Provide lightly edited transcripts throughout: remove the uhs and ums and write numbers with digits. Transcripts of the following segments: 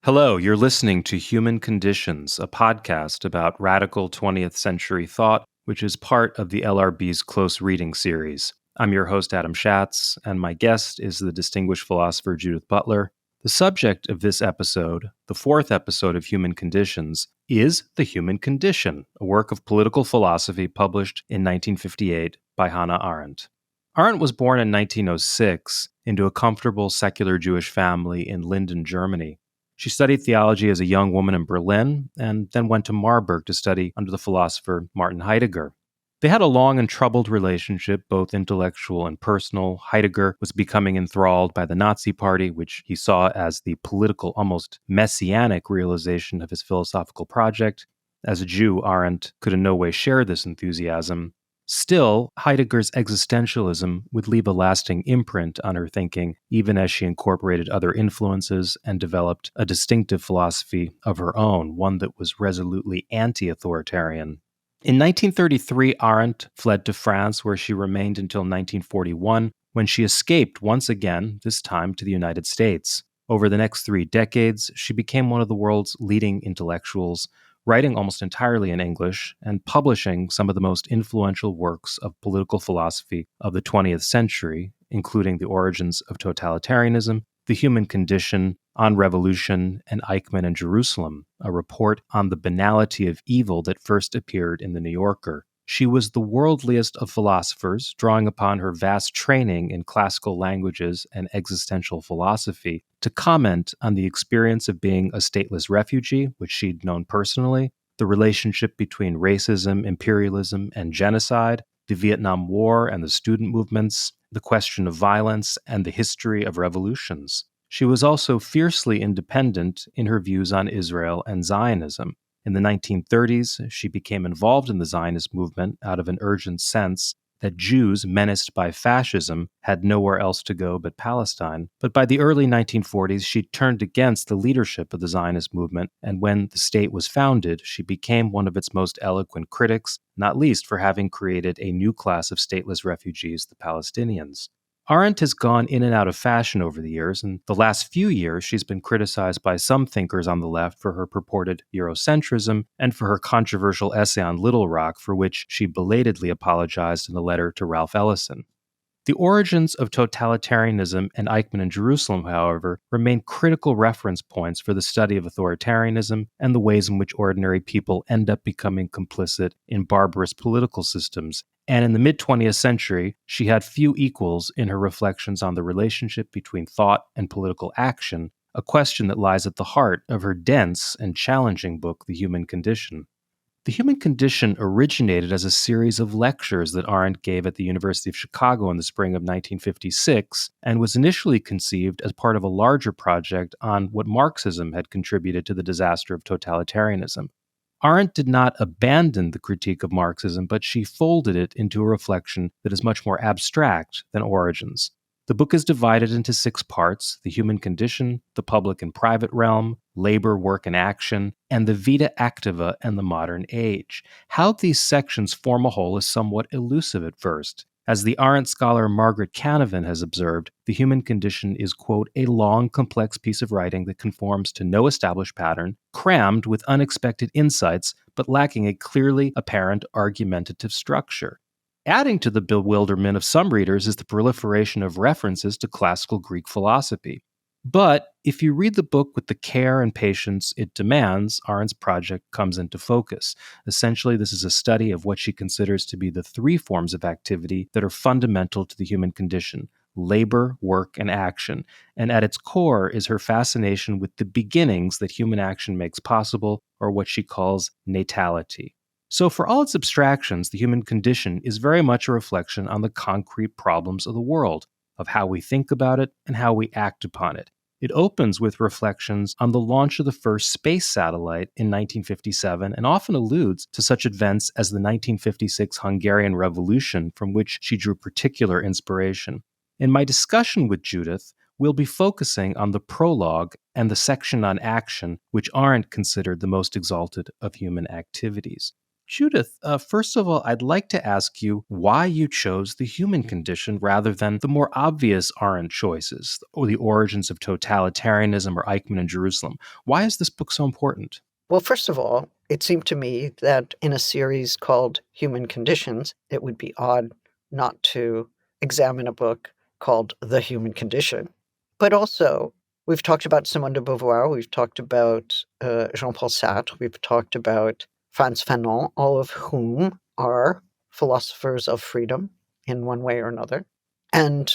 Hello, you're listening to Human Conditions, a podcast about radical 20th century thought, which is part of the LRB's Close Reading series. I'm your host, Adam Shatz, and my guest is the distinguished philosopher Judith Butler. The subject of this episode, the fourth episode of Human Conditions, is The Human Condition, a work of political philosophy published in 1958 by Hannah Arendt. Arendt was born in 1906 into a comfortable secular Jewish family in Linden, Germany. She studied theology as a young woman in Berlin and then went to Marburg to study under the philosopher Martin Heidegger. They had a long and troubled relationship, both intellectual and personal. Heidegger was becoming enthralled by the Nazi Party, which he saw as the political, almost messianic realization of his philosophical project. As a Jew, Arendt could in no way share this enthusiasm. Still, Heidegger's existentialism would leave a lasting imprint on her thinking, even as she incorporated other influences and developed a distinctive philosophy of her own, one that was resolutely anti-authoritarian. In 1933, Arendt fled to France, where she remained until 1941, when she escaped once again, this time to the United States. Over the next 3 decades, she became one of the world's leading intellectuals, writing almost entirely in English and publishing some of the most influential works of political philosophy of the 20th century, including The Origins of Totalitarianism, The Human Condition, On Revolution, and Eichmann and Jerusalem, a report on the banality of evil that first appeared in The New Yorker. She was the worldliest of philosophers, drawing upon her vast training in classical languages and existential philosophy to comment on the experience of being a stateless refugee, which she'd known personally, the relationship between racism, imperialism, and genocide, the Vietnam War and the student movements, the question of violence, and the history of revolutions. She was also fiercely independent in her views on Israel and Zionism. In the 1930s, she became involved in the Zionist movement out of an urgent sense that Jews menaced by fascism had nowhere else to go but Palestine. But by the early 1940s, she turned against the leadership of the Zionist movement, and when the state was founded, she became one of its most eloquent critics, not least for having created a new class of stateless refugees, the Palestinians. Arendt has gone in and out of fashion over the years, and the last few years she's been criticized by some thinkers on the left for her purported Eurocentrism and for her controversial essay on Little Rock, for which she belatedly apologized in a letter to Ralph Ellison. The Origins of Totalitarianism and Eichmann and Jerusalem, however, remain critical reference points for the study of authoritarianism and the ways in which ordinary people end up becoming complicit in barbarous political systems. And in the mid-20th century, she had few equals in her reflections on the relationship between thought and political action, a question that lies at the heart of her dense and challenging book, The Human Condition. The Human Condition originated as a series of lectures that Arendt gave at the University of Chicago in the spring of 1956 and was initially conceived as part of a larger project on what Marxism had contributed to the disaster of totalitarianism. Arendt did not abandon the critique of Marxism, but she folded it into a reflection that is much more abstract than Origins. The book is divided into 6 parts: the human condition, the public and private realm, labor, work, and action, and the vita activa and the modern age. How these sections form a whole is somewhat elusive at first. As the Arendt scholar Margaret Canavan has observed, the human condition is, quote, a long, complex piece of writing that conforms to no established pattern, crammed with unexpected insights, but lacking a clearly apparent argumentative structure. Adding to the bewilderment of some readers is the proliferation of references to classical Greek philosophy. But if you read the book with the care and patience it demands, Arendt's project comes into focus. Essentially, this is a study of what she considers to be the 3 forms of activity that are fundamental to the human condition: labor, work, and action. And at its core is her fascination with the beginnings that human action makes possible, or what she calls natality. So for all its abstractions, the human condition is very much a reflection on the concrete problems of the world, of how we think about it and how we act upon it. It opens with reflections on the launch of the first space satellite in 1957 and often alludes to such events as the 1956 Hungarian Revolution, from which she drew particular inspiration. In my discussion with Judith, we'll be focusing on the prologue and the section on action, which Arendt considered the most exalted of human activities. Judith, first of all, I'd like to ask you why you chose the human condition rather than the more obvious Arendt choices, or the origins of totalitarianism or Eichmann in Jerusalem. Why is this book so important? Well, first of all, it seemed to me that in a series called Human Conditions, it would be odd not to examine a book called The Human Condition. But also, we've talked about Simone de Beauvoir, we've talked about Jean-Paul Sartre, we've talked about Frantz Fanon, all of whom are philosophers of freedom in one way or another. And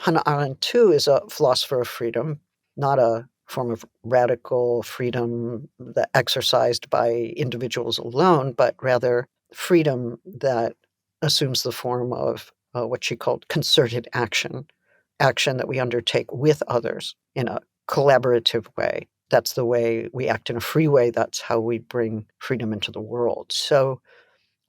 Hannah Arendt, too, is a philosopher of freedom, not a form of radical freedom that exercised by individuals alone, but rather freedom that assumes the form of what she called concerted action, action that we undertake with others in a collaborative way. That's the way we act in a free way. That's how we bring freedom into the world. So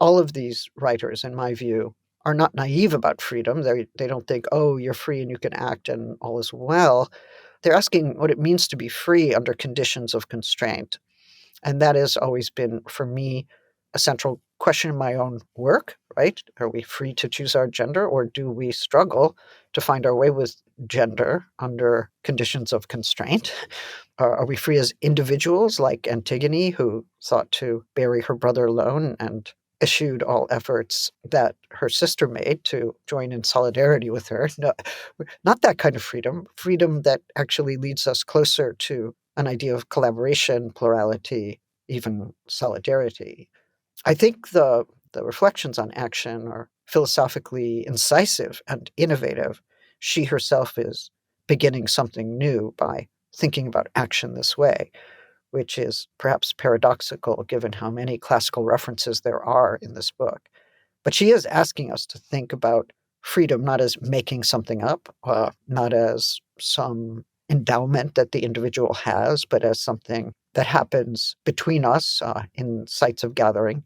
all of these writers, in my view, are not naive about freedom. They don't think, oh, you're free and you can act and all is well. They're asking what it means to be free under conditions of constraint. And that has always been, for me, a central question in my own work, right? Are we free to choose our gender, or do we struggle to find our way with gender under conditions of constraint? Are we free as individuals like Antigone, who sought to bury her brother alone and eschewed all efforts that her sister made to join in solidarity with her? No, not that kind of freedom, freedom that actually leads us closer to an idea of collaboration, plurality, even solidarity. I think the reflections on action are philosophically incisive and innovative. She herself is beginning something new by thinking about action this way, which is perhaps paradoxical given how many classical references there are in this book. But she is asking us to think about freedom not as making something up, not as some endowment that the individual has, but as something that happens between us in sites of gathering,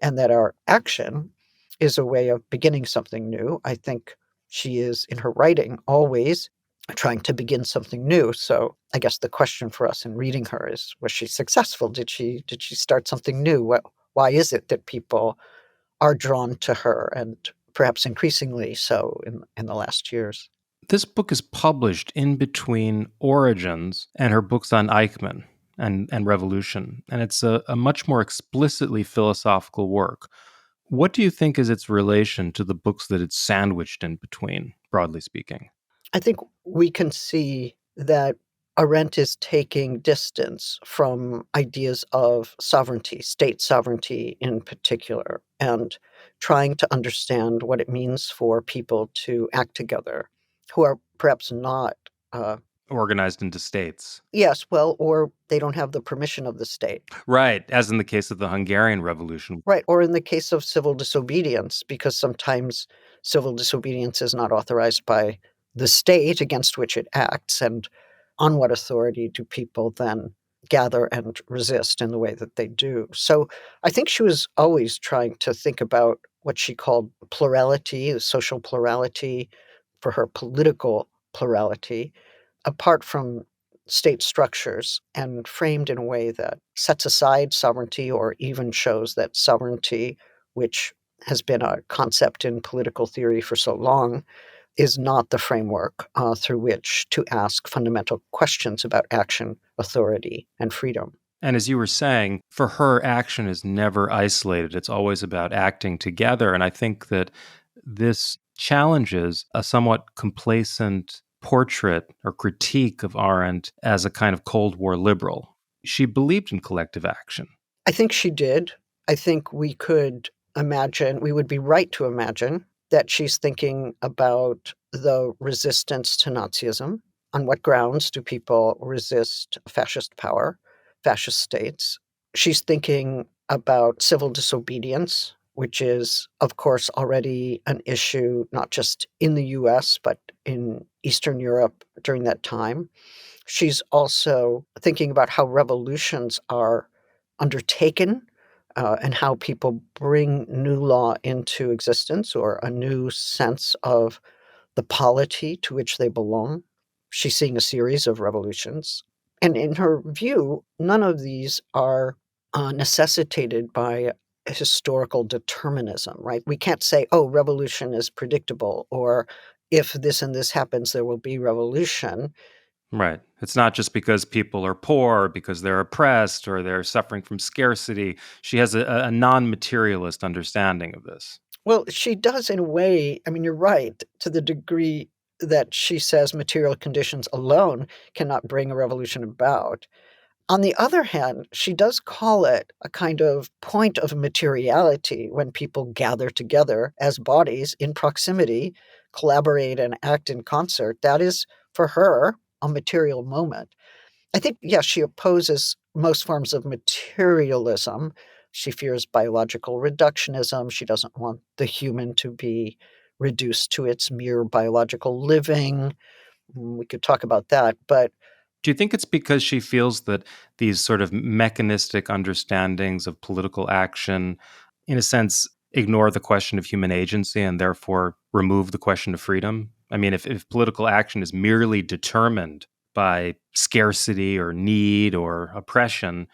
and that our action is a way of beginning something new. I think she is, in her writing, always trying to begin something new. So I guess the question for us in reading her is, was she successful? Did she start something new? Why is it that people are drawn to her, and perhaps increasingly so in the last years? This book is published in between Origins and her books on Eichmann and revolution, and it's a much more explicitly philosophical work. What do you think is its relation to the books that it's sandwiched in between, broadly speaking? I think we can see that Arendt is taking distance from ideas of sovereignty, state sovereignty in particular, and trying to understand what it means for people to act together who are perhaps not, uh, Organized into states. yes, well, or they don't have the permission of the state. Right, as in the case of the Hungarian Revolution. Right, or in the case of civil disobedience, because sometimes civil disobedience is not authorized by the state against which it acts, and on what authority do people then gather and resist in the way that they do? So I think she was always trying to think about what she called plurality, social plurality, for her political plurality, apart from state structures, and framed in a way that sets aside sovereignty, or even shows that sovereignty, which has been a concept in political theory for so long, is not the framework through which to ask fundamental questions about action, authority, and freedom. And as you were saying, for her, action is never isolated. It's always about acting together. And I think that this challenges a somewhat complacent portrait or critique of Arendt as a kind of Cold War liberal. She believed in collective action. I think she did. I think we would be right to imagine that she's thinking about the resistance to Nazism. On what grounds do people resist fascist power, fascist states? She's thinking about civil disobedience, which is, of course, already an issue not just in the US, but in Eastern Europe during that time. She's also thinking about how revolutions are undertaken, and how people bring new law into existence, or a new sense of the polity to which they belong. She's seeing a series of revolutions. And in her view, none of these are necessitated by historical determinism, right? We can't say, oh, revolution is predictable, or if this and this happens, there will be revolution. Right. It's not just because people are poor, or because they're oppressed, or they're suffering from scarcity. She has a non-materialist understanding of this. Well, she does in a way. I mean, you're right, to the degree that she says material conditions alone cannot bring a revolution about. On the other hand, she does call it a kind of point of materiality when people gather together as bodies in proximity, collaborate and act in concert. That is, for her, a material moment. I think, yes, she opposes most forms of materialism. She fears biological reductionism. She doesn't want the human to be reduced to its mere biological living. We could talk about that, but Do you think it's because she feels that these sort of mechanistic understandings of political action, in a sense, ignore the question of human agency and therefore remove the question of freedom? I mean, if political action is merely determined by scarcity or need or oppression,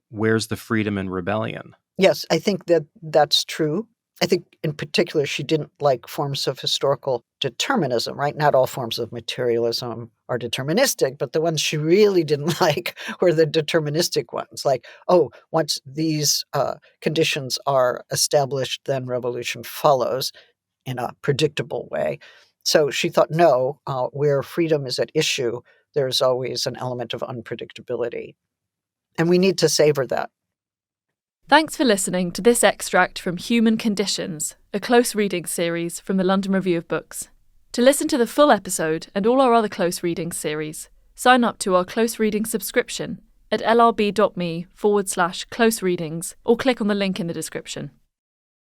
where's the freedom in rebellion? yes, I think that that's true. I think in particular she didn't like forms of historical determinism, right? Not all forms of materialism are deterministic, but the ones she really didn't like were the deterministic ones. Like, oh, once these conditions are established, then revolution follows in a predictable way. So she thought, no, where freedom is at issue, there's always an element of unpredictability. And we need to savor that. Thanks for listening to this extract from Human Conditions, a close reading series from the London Review of Books. To listen to the full episode and all our other close reading series, sign up to our close reading subscription at lrb.me/close readings or click on the link in the description.